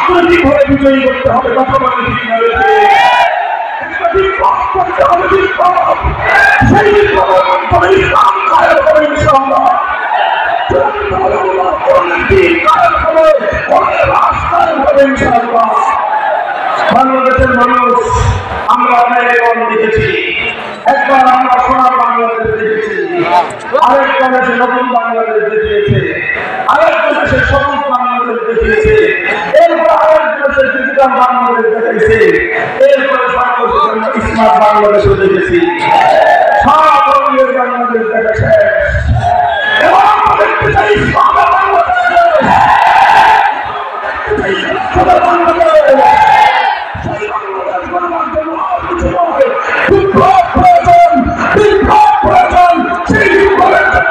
অর্থনৈতিকভাবে বিজয়ী করতে হবে। কথা বলে ঠিক না করতে হবে বিপ্লব, সেই বিপ্লবের মাধ্যমে ইসলাম কায়েম হবে ইনশাআল্লাহ। বাংলাদেশের মানুষ আমরা অনেক এবং দেখেছি। একবার আমরা সোনার বাংলাদেশ দেখেছি, আরেকটা দেশে নতুন বাংলাদেশ দেখিয়েছে, আরেকটা দেশে সবুজ বাংলাদেশ দেখিয়েছে, এরপর আরেকটা দেশে ডিজিটাল বাংলাদেশ দেখেছে, এরপরে সর্বশেষ স্মার্ট বাংলাদেশও দেখেছি। সব ধরনের বাংলাদেশ দেখা শেষ। এবার আমরা দেখতে চাই ইসলামের বাংলাদেশ, বিপ্লব প্রয়োজন, বিপ্লব প্রয়োজন, সেই বিপ্লবের জন্য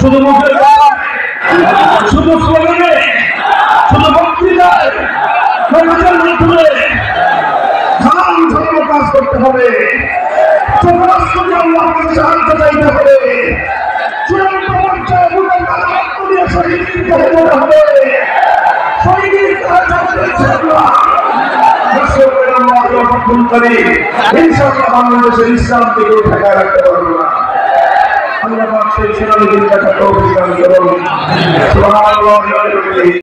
শুধু মুখের শুধু স্লোগানে, শুধু বক্তৃতায়, সমাজের মাধ্যমে ধান ধর্ম কাজ করতে হবে। চক্রাস্ত্রকে আল্লাহর কাছে সাহায্য চাইতে হবে। চূড়ান্ত পর্যায়ে বুকের কাছে রক্ত দিয়ে শহীদ করতে হবে। শহীদের কাজ ইনশাআল্লাহ বাংলাদেশের ইসলাম থেকে ঠেকায় রাখতে পারবো না। আল্লাহ পাক সেই সেনাবাহিনীর কাছে তৌফিক দান করুন। সুবহানাল্লাহ।